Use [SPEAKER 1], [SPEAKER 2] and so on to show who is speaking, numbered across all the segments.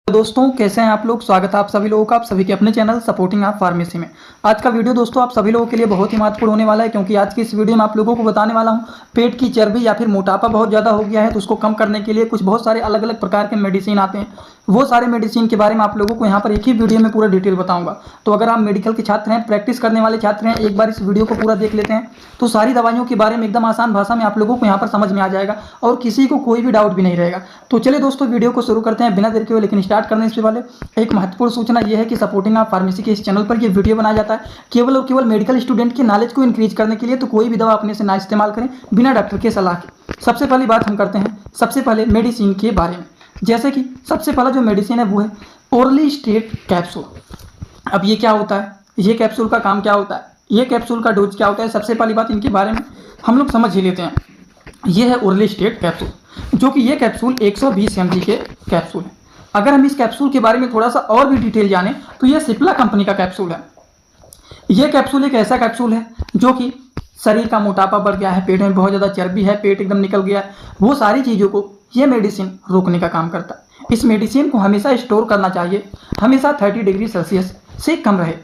[SPEAKER 1] तो दोस्तों कैसे हैं आप लोग। स्वागत है आप सभी लोगों का आप सभी के अपने चैनल सपोर्टिंग आप फार्मेसी में। आज का वीडियो दोस्तों आप सभी लोगों के लिए बहुत ही महत्वपूर्ण होने वाला है, क्योंकि आज की इस वीडियो में आप लोगों को बताने वाला हूं पेट की चर्बी या फिर मोटापा बहुत ज़्यादा हो गया है तो उसको कम करने के लिए कुछ बहुत सारे अलग अलग प्रकार के मेडिसिन आते हैं। वो सारे मेडिसिन के बारे में आप लोगों को यहाँ पर एक ही वीडियो में पूरा डिटेल बताऊंगा। तो अगर आप मेडिकल के छात्र हैं, प्रैक्टिस करने वाले छात्र हैं, एक बार इस वीडियो को पूरा देख लेते हैं तो सारी दवाइयों के बारे में एकदम आसान भाषा में आप लोगों को यहाँ पर समझ में आ जाएगा और किसी को कोई भी डाउट भी नहीं रहेगा। तो चलिए दोस्तों वीडियो को शुरू करते हैं बिना देर के हुए। लेकिन स्टार्ट करने से पहले एक महत्वपूर्ण सूचना यह है कि सपोर्टिंग आप फार्मेसी के इस चैनल पर यह वीडियो बनाया जाता है केवल और केवल मेडिकल स्टूडेंट के नॉलेज को इंक्रीज करने के लिए। तो कोई भी दवा अपने से ना इस्तेमाल करें बिना डॉक्टर के सलाह के। सबसे पहली बात हम करते हैं सबसे पहले मेडिसिन के बारे में। जैसे कि सबसे पहला जो मेडिसिन है वो है ओरली स्टेट कैप्सूल। अब ये क्या होता है, ये कैप्सूल का काम क्या होता है, ये कैप्सूल का डोज क्या होता है, सबसे पहली बात इनके बारे में हम लोग समझ ही लेते हैं। ये है ओरली स्टेट कैप्सूल, जो कि ये कैप्सूल 120 mg के कैप्सूल है। अगर हम इस कैप्सूल के बारे में थोड़ा सा और भी डिटेल जाने तो ये सिप्ला कंपनी का कैप्सूल है। ये कैप्सूल एक ऐसा कैप्सूल है जो कि शरीर का मोटापा बढ़ गया है, पेट में बहुत ज़्यादा चर्बी है, पेट एकदम निकल गया है, वो सारी चीज़ों को ये मेडिसिन रोकने का काम करता है। इस मेडिसिन को हमेशा स्टोर करना चाहिए, हमेशा 30 डिग्री सेल्सियस से कम रहे,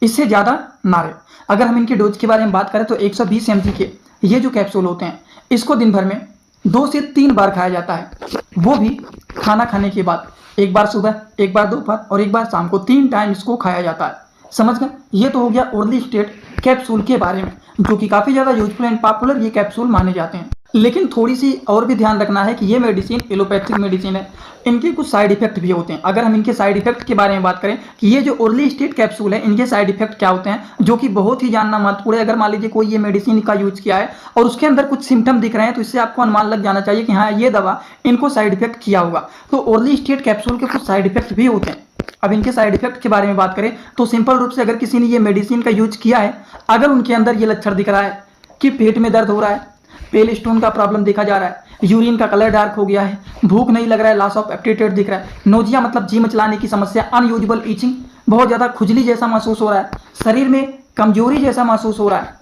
[SPEAKER 1] इससे ज़्यादा ना रहे। अगर हम इनके डोज के बारे में बात करें तो 120 mg के ये जो कैप्सूल होते हैं इसको दिन भर में 2 से 3 बार खाया जाता है, वो भी खाना खाने के बाद। एक बार सुबह, एक बार दोपहर और एक बार शाम को, 3 टाइम इसको खाया जाता है। समझ गए। ये तो हो गया ओरली स्टेट कैप्सूल के बारे में, जो कि काफ़ी ज़्यादा यूजफुल एंड पॉपुलर ये कैप्सूल माने जाते हैं। लेकिन थोड़ी सी और भी ध्यान रखना है कि ये मेडिसिन एलोपैथिक मेडिसिन है, इनके कुछ साइड इफेक्ट भी होते हैं। अगर हम इनके साइड इफेक्ट के बारे में बात करें कि ये जो ओरली स्टेट कैप्सूल है इनके साइड इफेक्ट क्या होते हैं, जो कि बहुत ही जानना महत्वपूर्ण है। अगर मान लीजिए कोई ये मेडिसिन का यूज किया है और उसके अंदर कुछ सिम्टम दिख रहे हैं तो इससे आपको अनुमान लग जाना चाहिए कि हाँ ये दवा इनको साइड इफेक्ट किया होगा। तो ओरली स्टेट कैप्सूल के कुछ साइड इफेक्ट भी होते हैं। अब इनके साइड इफेक्ट के बारे में बात करें तो सिंपल रूप से अगर किसी ने ये मेडिसिन का यूज किया है, अगर उनके अंदर ये लक्षण दिख रहा है कि पेट में दर्द हो रहा है, पेल स्टोन का प्रॉब्लम देखा जा रहा है, यूरिन का कलर डार्क हो गया है, भूख नहीं लग रहा है, लॉस ऑफ एपेटाइट दिख रहा है, नोजिया मतलब जी मचलाने की समस्या, अनयूजुअल ईचिंग, बहुत ज़्यादा खुजली जैसा महसूस हो रहा है, शरीर में कमजोरी जैसा महसूस हो रहा है,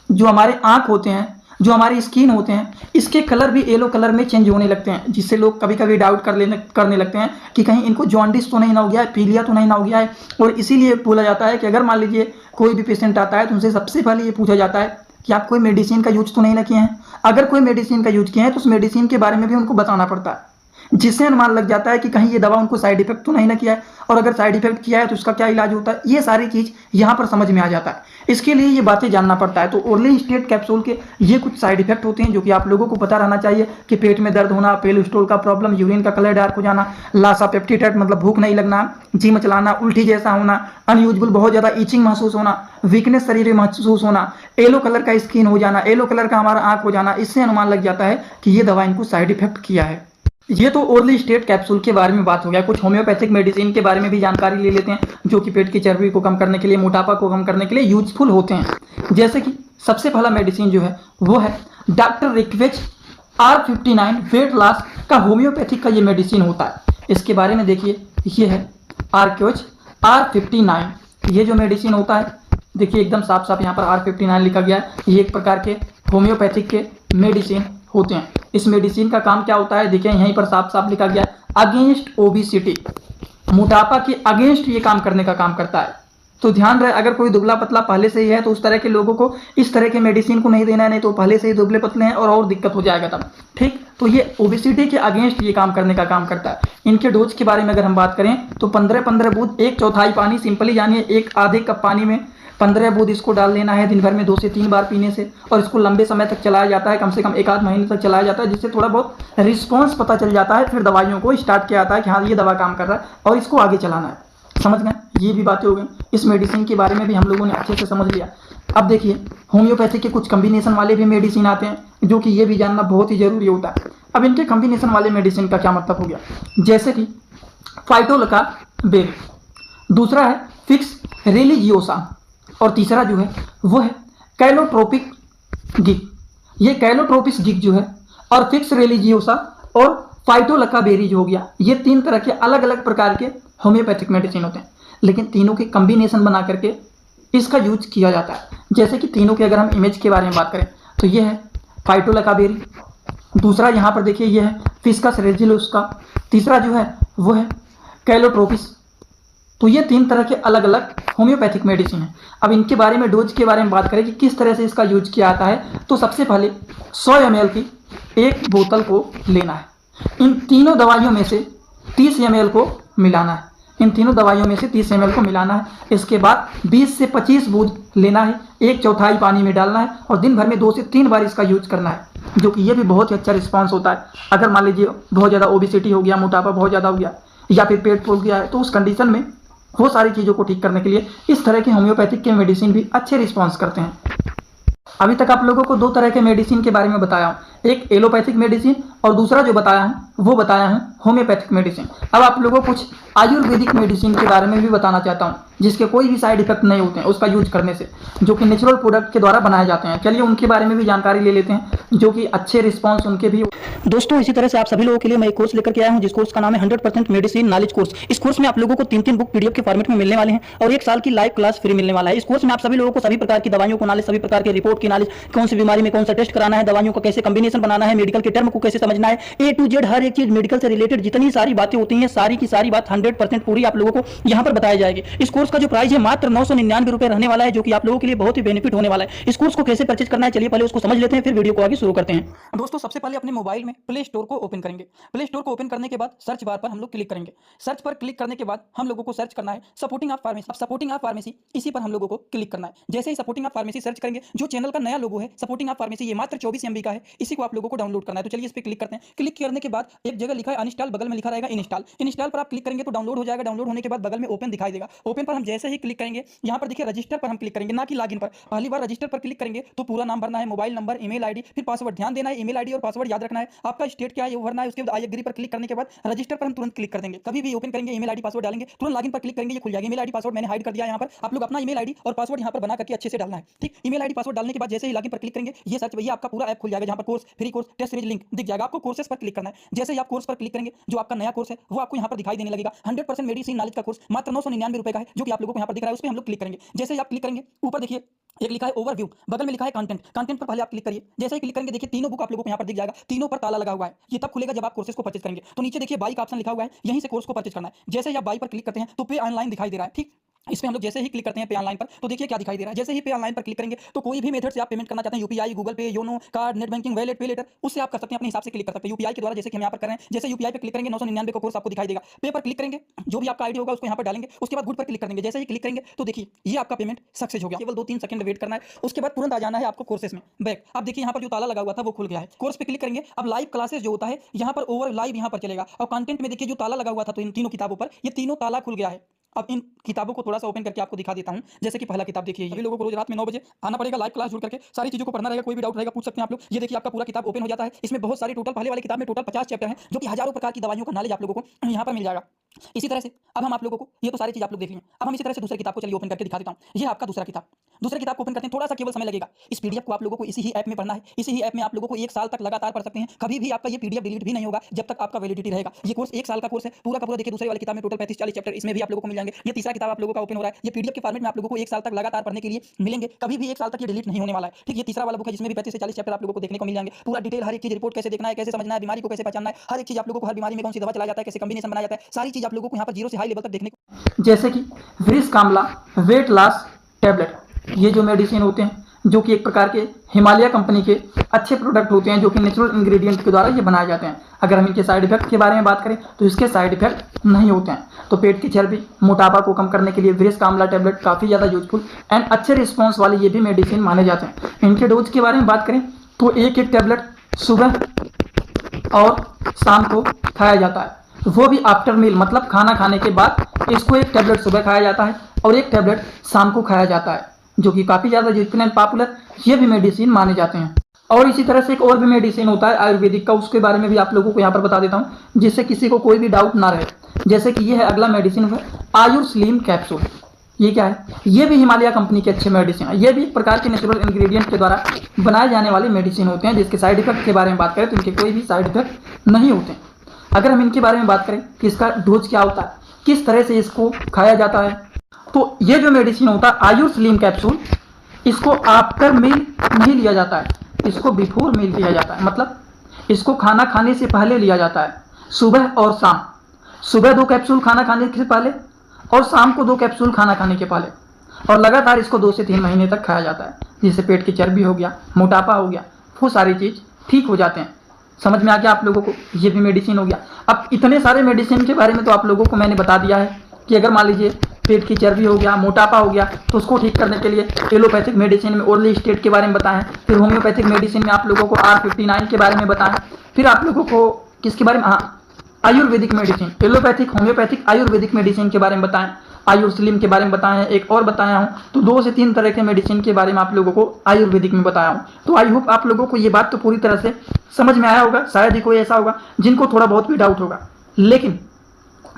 [SPEAKER 1] जो हमारे आँख होते हैं, जो हमारी स्किन होते हैं, इसके कलर भी येलो कलर में चेंज होने लगते हैं, जिससे लोग कभी कभी डाउट करने लगते हैं कि कहीं इनको जॉन्डिस तो नहीं ना हो गया है, पीलिया तो नहीं ना हो गया है। और इसीलिए बोला जाता है कि अगर मान लीजिए कोई भी पेशेंट आता है तो उनसे सबसे पहले ये पूछा जाता है कि आप कोई मेडिसिन का यूज तो नहीं ना किए हैं। अगर कोई मेडिसिन का यूज किए हैं तो उस मेडिसिन के बारे में भी उनको बताना पड़ता है, जिससे अनुमान लग जाता है कि कहीं ये दवा उनको साइड इफेक्ट तो नहीं ना किया है, और अगर साइड इफेक्ट किया है तो उसका क्या इलाज होता है। ये सारी चीज़ यहाँ पर समझ में आ जाता है, इसके लिए ये बातें जानना पड़ता है। तो ओरली स्टेट कैप्सूल के ये कुछ साइड इफेक्ट होते हैं जो कि आप लोगों को पता रहना चाहिए कि पेट में दर्द होना, पेल स्टोल का प्रॉब्लम, यूरिन का कलर डार्क हो जाना, लॉस ऑफ एपेटाइट मतलब भूख नहीं लगना, जी मचलाना, उल्टी जैसा होना, अनयूजुअल बहुत ज़्यादा ईचिंग महसूस होना, वीकनेस शरीर में महसूस होना, येलो कलर का स्किन हो जाना, येलो कलर का हमारा आँख हो जाना, इससे अनुमान लग जाता है कि ये दवा इनको साइड इफेक्ट किया है। ये तो ओरली स्टेट कैप्सूल के बारे में बात हो गया। कुछ होम्योपैथिक मेडिसिन के बारे में भी जानकारी ले लेते हैं, जो कि पेट की चर्बी को कम करने के लिए, मोटापा को कम करने के लिए यूजफुल होते हैं। जैसे कि सबसे पहला मेडिसिन जो है वो है डॉक्टर रिक्वेज R59 वेट लॉस का होम्योपैथिक का ये मेडिसिन होता है। इसके बारे में देखिए, ये है आर्क्योज R59। ये जो मेडिसिन होता है देखिए एकदम साफ साफ यहाँ पर R59 लिखा गया है। ये एक प्रकार के होम्योपैथिक के मेडिसिन होते हैं। इस मेडिसिन का काम क्या होता है देखिए यहीं पर साफ साफ लिखा गया है, अगेंस्ट ओबेसिटी, मोटापा के अगेंस्ट ये काम करने का काम करता है। तो ध्यान रहे, अगर कोई दुबला पतला पहले से ही है तो उस तरह के लोगों को इस तरह के मेडिसिन को नहीं देना है, नहीं तो पहले से ही दुबले पतले हैं और दिक्कत हो जाएगा तब। ठीक, तो ये ओबेसिटी के अगेंस्ट ये काम करने का काम करता है। इनके डोज के बारे में अगर हम बात करें तो 15-15 बूंद, 1/4 पानी, सिंपली जानिए एक आधे कप पानी में 15 बूंद इसको डाल लेना है दिन भर में 2 से 3 बार पीने से। और इसको लंबे समय तक चलाया जाता है, कम से कम 1 आध महीने तक चलाया जाता है, जिससे थोड़ा बहुत रिस्पॉन्स पता चल जाता है। फिर दवाइयों को स्टार्ट किया जाता है कि हाँ ये दवा काम कर रहा है और इसको आगे चलाना है। समझ गए, ये भी बातें हो गई। इस मेडिसिन के बारे में भी हम लोगों ने अच्छे से समझ लिया। अब देखिए होम्योपैथी के कुछ कम्बिनेशन वाले भी मेडिसिन आते हैं, जो कि ये भी जानना बहुत ही जरूरी होता है। अब इनके कम्बिनेशन वाले मेडिसिन का क्या मतलब हो गया, जैसे कि फाइटोलका बेरी, दूसरा है फिक्स रिलीजियोसा, और तीसरा जो है वो है कैलोट्रोपिक गिग। ये कैलोट्रोपिस गिग जो है और फिक्स रिलीजियोसा और फाइटोलका बेरी जो हो गया, ये 3 तरह के अलग अलग प्रकार के होम्योपैथिक मेडिसिन होते हैं, लेकिन तीनों के कम्बिनेशन बना करके इसका यूज किया जाता है। जैसे कि तीनों के अगर हम इमेज के बारे में बात करें तो ये है फाइटोलका बेरी, दूसरा यहाँ पर देखिए ये है फिस्कस रेजिलोसा, तीसरा जो है वो है कैलोट्रोपिस। तो ये 3 तरह के अलग अलग होम्योपैथिक मेडिसिन हैं। अब इनके बारे में, डोज के बारे में बात करें कि किस तरह से इसका यूज किया जाता है, तो सबसे पहले 100 ml की एक बोतल को लेना है। इन तीनों दवाइयों में से 30 ml को मिलाना है। इन तीनों दवाइयों में से 30 ml को मिलाना है। इसके बाद 20 से 25 बूंद लेना है, 1/4 पानी में डालना है और दिन भर में 2 से 3 बार इसका यूज करना है, जो कि ये भी बहुत ही अच्छा रिस्पांस होता है। अगर मान लीजिए बहुत ज़्यादा ओबिसिटी हो गया, मोटापा बहुत ज़्यादा हो गया या फिर पेट फूल गया है, तो उस कंडीशन में वो सारी चीज़ों को ठीक करने के लिए इस तरह के होम्योपैथिक के मेडिसिन भी अच्छे रिस्पांस करते हैं। अभी तक आप लोगों को 2 तरह के मेडिसिन के बारे में बताया हूँ, एक एलोपैथिक मेडिसिन और दूसरा जो बताया है वो बताया है होम्योपैथिक मेडिसिन। अब आप लोगों को कुछ आयुर्वेदिक मेडिसिन के बारे में भी बताना चाहता हूँ, जिसके कोई भी साइड इफेक्ट नहीं होते हैं उसका यूज करने से, जो कि नेचुरल प्रोडक्ट के द्वारा बनाए जाते हैं। चलिए उनके बारे में भी जानकारी ले लेते हैं, जो कि अच्छे रिस्पॉन्स उनके भी। दोस्तों, इसी तरह से आप सभी लोगों के लिए मैं एक कोर्स लेकर के आया हूँ, जिस कोर्स का नाम है 100% मेडिसिन नॉलेज कोर्स। इस कोर्स में आप लोगों को 3 बुक पीडीएफ के फॉर्मेट में मिलने वाले हैं और 1 साल की लाइव क्लास फ्री मिलने वाला है। इस कोर्स में आप सभी लोगों को सभी प्रकार की दवाइयों को नॉलेज, सभी प्रकार के रिपोर्ट की नॉलेज, कौन सी बीमारी में कौन सा टेस्ट कराना है, दवाइयों को कैसे कॉम्बिनेशन बनाना है, मेडिकल के टर्म को कैसे समझना है, A to Z हर एक चीज मेडिकल से रिलेटेड जितनी सारी बातें होती हैं, सारी की सारी बात 100% पूरी आप लोगों को यहाँ पर बताई जाएगी। इस कोर्स का जो प्राइस है मात्र 999 रुपए रहने वाला है, जो कि आप लोगों के लिए बहुत ही बेनिफिट होने वाला है। इस कोर्स को कैसे परचेज करना है, चलिए पहले उसको समझ लेते हैं, फिर वीडियो को आगे शुरू करते हैं। दोस्तों, सबसे पहले अपने मोबाइल में प्ले स्टोर को ओपन करेंगे। प्ले स्टोर को ओपन करने के बाद सर्च बार पर हम लोग क्लिक करेंगे। सर्च पर क्लिक करने के बाद हम लोगों को सर्च करना है सपोर्टिंग ऑफ फार्मेसी। अब सपोर्टिंग ऑफ फार्मेसी इसी पर हम लोगों को क्लिक करना है। जैसे ही सपोर्टिंग ऑफ फार्मेसी सर्च करेंगे, जो चैनल का नया लोगो है सपोर्टिंग ऑफ फार्मेसी, ये मात्र 24 MB का है, इसी को आप लोगों को डाउनलोड करना है। तो चलिए इस पर क्लिक करते हैं। क्लिक करने के बाद एक जगह लिखा है अनइंस्टॉल, बगल में लिखा रहेगा इंस्टॉल। इंस्टॉल पर आप क्लिक करेंगे तो डाउनलोड हो जाएगा। डाउनलोड होने के बाद बगल में ओपन दिखाई देगा। ओपन पर हम जैसे ही क्लिक करेंगे, यहाँ पर देखिए रजिस्टर पर हम क्लिक करेंगे, ना कि लॉगिन पर। पहली बार रजिस्टर पर क्लिक करेंगे तो पूरा नाम भरना है, मोबाइल नंबर, ईमेल आईडी, फिर पासवर्ड। ध्यान देना है, ईमेल आईडी और पासवर्ड याद रखना है। आपका स्टेट क्या है ये भरना है। उसके बाद आई एग्री पर क्लिक करने के बाद रजिस्टर पर हम तुरंत क्लिक कर देंगे। कभी भी ओपन करेंगे, ईमेल आईडी पासवर्ड डालेंगे, तुरंत लॉगिन पर क्लिक करेंगे, ये खुल जाएगा। ईमेल आईडी पासवर्ड मैंने हाइड कर दिया यहाँ पर। आप लोग अपना ईमेल आईडी और पासवर्ड यहाँ पर बना करके अच्छे से डालना है, ठीक। ईमेल आईडी पासवर्ड डालने के बाद जैसे ही लॉगिन पर क्लिक करेंगे, ये सर्च भैया आपका पूरा ऐप खुल जाएगा, जहाँ पर course, free course, test series link दिख जाएगा। आपको कोर्सेस पर क्लिक करना है। जैसे ही आप कोर्स पर क्लिक करेंगे, जो आपका नया कोर्स है वो आपको यहाँ पर दिखाई देने लगेगा। 100% मेडिसिन नॉलेज का कोर्स मात्र 999 रुपए का है, जो कि आप लोगों को यहाँ पर दिख रहा है। उस पर हम लोग क्लिक करेंगे। जैसे ही आप क्लिक करेंगे, ऊपर देखिए एक लिखा है ओवरव्यू, बगल में लिखा है कंटेंट। कंटेंट पर पहले आप क्लिक करिए। जैसे ही क्लिक करेंगे, देखिए तीनों बुक आप लोगों को यहाँ पर दिख जाएगा। तीनों पर ताला लगा हुआ है। ये तब खुलेगा जब आप कोर्सेज को परचेज करेंगे। तो नीचे देखिए बाई का ऑप्शन लिखा हुआ है, यहीं से कोर्स को परचेज करना है। जैसे ही आप बाई पर क्लिक करते हैं तो पे ऑनलाइन दिखाई दे रहा है, ठीक। इस पे हम लोग जैसे ही क्लिक करते हैं पे ऑनलाइन पर, तो देखिए क्या दिखाई दे रहा है। जैसे ही पे ऑनलाइन पर क्लिक करेंगे तो कोई भी मेथड से आप पेमेंट करना चाहते हैं, यूपीआई, गूगल पे, YONO, card, net banking, wallet, पे लेटर, उससे आप कर सकते हैं, अपने हिसाब से क्लिक कर सकते हैं। यूपीआई के द्वारा जैसे कि हम यहाँ पर कर रहे हैं। जैसे यूपीआई पे क्लिक करेंगे 999 का कोर्स आपको दिखाई देगा। पे पर क्लिक करेंगे, जो भी आपका आईडी होगा उसको यहाँ पर डालेंगे। उसके बाद गुड पर क्लिक करेंगे। जैसे ही क्लिक करेंगे तो देखिए ये आपका पेमेंट सक्सेस हो गया। केवल 2-3 सेकंड वेट करना है। उसके बाद तुरंत आ जाना है आपको कोर्सेज में बैक। अब देखिए यहाँ पर जो ताला लगा हुआ था वो खुल गया है। कोर्स पे क्लिक करेंगे। अब लाइव क्लासेस जो होता है यहाँ पर ओवर लाइव यहाँ पर चलेगा। और कंटेंट में देखिए जो ताला लगा हुआ था, तो इन तीनों किताबों पर ये तीनों ताला खुल गया है। अब इन किताबों को थोड़ा सा ओपन करके आपको दिखा देता हूं। जैसे कि पहला किताब देखिए, सभी लोगों को रोज रात में 9 बजे आना पड़ेगा, लाइव क्लास जुड़ करके सारी चीजों को पढ़ना रहेगा। कोई भी डाउट रहेगा पूछ सकते हैं आप लोग। ये देखिए आपका पूरा किताब ओपन हो जाता है। इसमें बहुत सारी टोटल, पहले वाली किताब में टोटल 50 चैप्टर हैं, जो कि हजारों प्रकार की दवाइयों का नॉलेज आप लोगों को यहाँ पर मिल जाएगा। इसी तरह से अब हम आप लोगों को, ये तो सारी चीज आप लोग देख लिए। अब हम इसी तरह से दूसरी किताब को चलिए ओपन करके दिखा देता हूँ। ये आपका दूसरा किताब। दूसरी किताब को ओपन करते हैं, थोड़ा सा केवल समय लगेगा। इस पीडीएफ को आप लोगों को इसी ही ऐप में पढ़ना है। इसी ही ऐप में आप लोगों को 1 साल तक लगातार पढ़ सकते हैं। कभी भी आपका ये पीडीएफ डिलीट भी नहीं होगा जब तक आपका वैलिडिटी रहेगा। ये कोर्स 1 साल का कोर्स है, पूरा का पूरा। देखिए दूसरी वाली किताब में टोटल 35-40 चैप्टर इसमें भी आप लोगों को मिल जाएंगे। ये तीसरा किताब आप लोगों का ओपन हो रहा है। ये पीडीएफ के फॉर्मेट में आप लोगों को 1 साल तक लगातार पढ़ने के लिए मिलेंगे। कभी भी 1 साल तक ये डिलीट नहीं होने वाला है, ठीक। ये तीसरा वाला बुक है, जिसमें भी 35 से 40 चैप्टर आप लोगों को देखने को मिल जाएंगे। पूरा डिटेल हर एक चीज, रिपोर्ट कैसे देखना है, कैसे समझना है, बीमारी को कैसे पहचानना है, हर एक चीज आप लोगों को, हर बीमारी में कौन सी दवा चलाया जाता है, कैसे कॉम्बिनेशन बनाया जाता है, सारी चीज आप लोगों को यहाँ पर 0 से हाई लेवल तक देखने को। जैसे कि वृष कामला वेट लॉस टैबलेट, ये जो मेडिसिन होते हैं, जो कि एक प्रकार के हिमालय कंपनी के अच्छे प्रोडक्ट होते हैं, जो कि नेचुरल इंग्रेडिएंट के द्वारा ये बनाए जाते हैं। अगर हम इनके साइड इफेक्ट के बारे में बात करें तो इसके साइड इफेक्ट नहीं होते हैं। तो पेट की चर्बी, मोटापा को कम करने के लिए वृष कामला टैबलेट काफ़ी ज़्यादा यूजफुल एंड अच्छे रिस्पॉन्स वाले ये भी मेडिसिन माने जाते हैं। इनके डोज के बारे में बात करें तो एक टैबलेट सुबह और शाम को खाया जाता है, वो भी आफ्टर मील, मतलब खाना खाने के बाद इसको एक टैबलेट सुबह खाया जाता है और एक टैबलेट शाम को खाया जाता है, जो कि काफ़ी ज़्यादा यूजफुल एंड पॉपुलर ये भी मेडिसिन माने जाते हैं। और इसी तरह से एक और भी मेडिसिन होता है आयुर्वेदिक का, उसके बारे में भी आप लोगों को यहाँ पर बता देता हूँ, जिससे किसी को कोई भी डाउट ना रहे। जैसे कि ये है अगला मेडिसिन है आयुर्स्लिम कैप्सूल। ये क्या है? ये भी हिमालय कंपनी के अच्छे मेडिसिन है। ये भी एक प्रकार के नेचुरल इंग्रेडिएंट के द्वारा बनाए जाने वाले मेडिसिन होते हैं, जिसके साइड इफेक्ट के बारे में बात करें तो इनके कोई भी साइड इफेक्ट नहीं होते। अगर हम इनके बारे में बात करें कि इसका डोज क्या होता है, किस तरह से इसको खाया जाता है, तो ये जो मेडिसिन होता है आयुर्स्लिम कैप्सूल, इसको आफ्टर मील नहीं लिया जाता है, इसको बिफोर मील लिया जाता है। मतलब इसको खाना खाने से पहले लिया जाता है, सुबह और शाम। सुबह 2 कैप्सूल खाना खाने से पहले और शाम को 2 कैप्सूल खाना खाने के पहले, और लगातार इसको 2 से 3 महीने तक खाया जाता है, जिससे पेट की चर्बी हो गया, मोटापा हो गया, वो सारी चीज़ ठीक हो जाते हैं। समझ में आ गया आप लोगों को? ये भी मेडिसिन हो गया। अब इतने सारे मेडिसिन के बारे में तो आप लोगों को मैंने बता दिया है कि अगर मान लीजिए पेट की चर्बी हो गया, मोटापा हो गया, तो उसको ठीक करने के लिए एलोपैथिक मेडिसिन में ओरली स्टेट के बारे में बताएं, फिर होम्योपैथिक मेडिसिन में आप लोगों को R59 के बारे में बताएं, फिर आप लोगों को किसके बारे में, हाँ, Ayurvedic medicine, allopathic, homeopathic, Ayurvedic medicine के बारे में बताएं, आयुर्स्लिम के बारे में बताया है, एक और बताया हूँ। तो 2 से 3 तरह के मेडिसिन के बारे में आप लोगों को आयुर्वेदिक में बताया हूँ। तो आई होप आप लोगों को ये बात तो पूरी तरह से समझ में आया होगा। शायद ही कोई ऐसा होगा जिनको थोड़ा बहुत भी डाउट होगा। लेकिन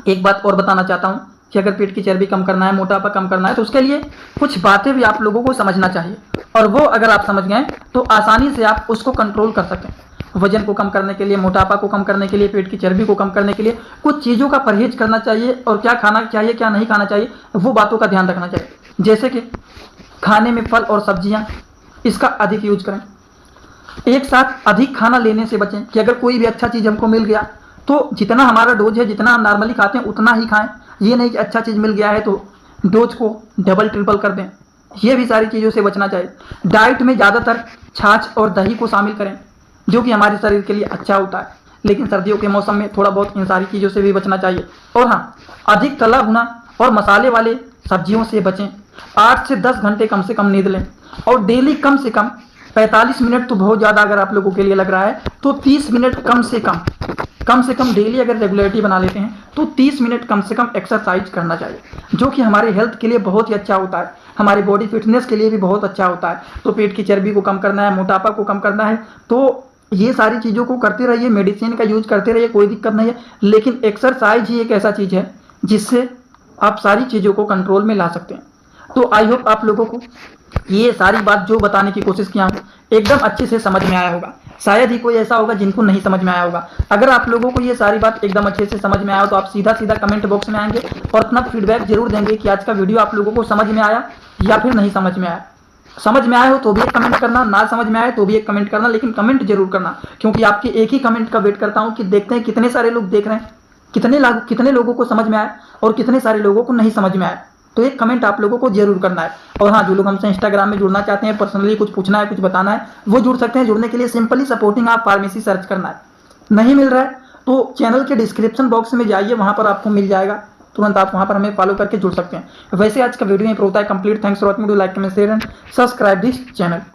[SPEAKER 1] एक बात और बताना चाहता हूँ कि अगर पेट की चर्बी कम करना है, मोटापा कम करना है, तो उसके लिए कुछ बातें भी आप लोगों को समझना चाहिए, और वो अगर आप समझ गए तो आसानी से आप उसको कंट्रोल कर सकते हैं। वजन को कम करने के लिए, मोटापा को कम करने के लिए, पेट की चर्बी को कम करने के लिए कुछ चीज़ों का परहेज करना चाहिए, और क्या खाना चाहिए क्या नहीं खाना चाहिए वो बातों का ध्यान रखना चाहिए। जैसे कि खाने में फल और सब्जियां, इसका अधिक यूज करें। एक साथ अधिक खाना लेने से बचें कि अगर कोई भी अच्छा चीज़ हमको मिल गया तो जितना हमारा डोज है, जितना हम नॉर्मली खाते हैं उतना ही खाएं। ये नहीं कि अच्छा चीज़ मिल गया है तो डोज को डबल ट्रिपल कर दें। ये भी सारी चीज़ों से बचना चाहिए। डाइट में ज़्यादातर छाछ और दही को शामिल करें, जो कि हमारे शरीर के लिए अच्छा होता है, लेकिन सर्दियों के मौसम में थोड़ा बहुत इन सारी चीज़ों से भी बचना चाहिए। और हाँ, अधिक तला भुना और मसाले वाले सब्जियों से बचें। 8 से 10 घंटे कम से कम नींद लें, और डेली कम से कम 45 मिनट तो बहुत ज़्यादा अगर आप लोगों के लिए लग रहा है तो 30 मिनट कम से कम डेली अगर रेगुलरिटी बना लेते हैं तो 30 मिनट कम से कम एक्सरसाइज करना चाहिए, जो कि हमारे हेल्थ के लिए बहुत ही अच्छा होता है, हमारी बॉडी फिटनेस के लिए भी बहुत अच्छा होता है। तो पेट की चर्बी को कम करना है, मोटापा को कम करना है, तो ये सारी चीज़ों को करते रहिए, मेडिसिन का यूज करते रहिए, कोई दिक्कत नहीं है। लेकिन एक्सरसाइज ही एक ऐसा चीज़ है जिससे आप सारी चीज़ों को कंट्रोल में ला सकते हैं। तो आई होप आप लोगों को ये सारी बात जो बताने की कोशिश किया हूँ एकदम अच्छे से समझ में आया होगा। शायद ही कोई ऐसा होगा जिनको नहीं समझ में आया होगा। अगर आप लोगों को ये सारी बात एकदम अच्छे से समझ में आया हो तो आप सीधा सीधा कमेंट बॉक्स में आएंगे और अपना फीडबैक जरूर देंगे कि आज का वीडियो आप लोगों को समझ में आया या फिर नहीं समझ में आया। समझ में आए हो तो भी एक कमेंट करना, ना समझ में आए तो भी एक कमेंट करना, लेकिन कमेंट जरूर करना, क्योंकि आपके एक ही कमेंट का वेट करता हूँ कि देखते हैं कितने सारे लोग देख रहे हैं, कितने लोगों को समझ में आया और कितने सारे लोगों को नहीं समझ में आया। तो एक कमेंट आप लोगों को जरूर करना है। और हाँ, जो लोग हमसे इंस्टाग्राम में जुड़ना चाहते हैं, पर्सनली कुछ पूछना है, कुछ बताना है, वो जुड़ सकते हैं। जुड़ने के लिए सिंपली सपोर्टिंग आप फार्मेसी सर्च करना है। नहीं मिल रहा है तो चैनल के डिस्क्रिप्शन बॉक्स में जाइए, वहाँ पर आपको मिल जाएगा, तुरंत आप वहाँ पर हमें फॉलो करके जुड़ सकते हैं। वैसे आज का वीडियो यहीं पर होता है complete. Thanks for watching, do like, comment, share and subscribe this channel.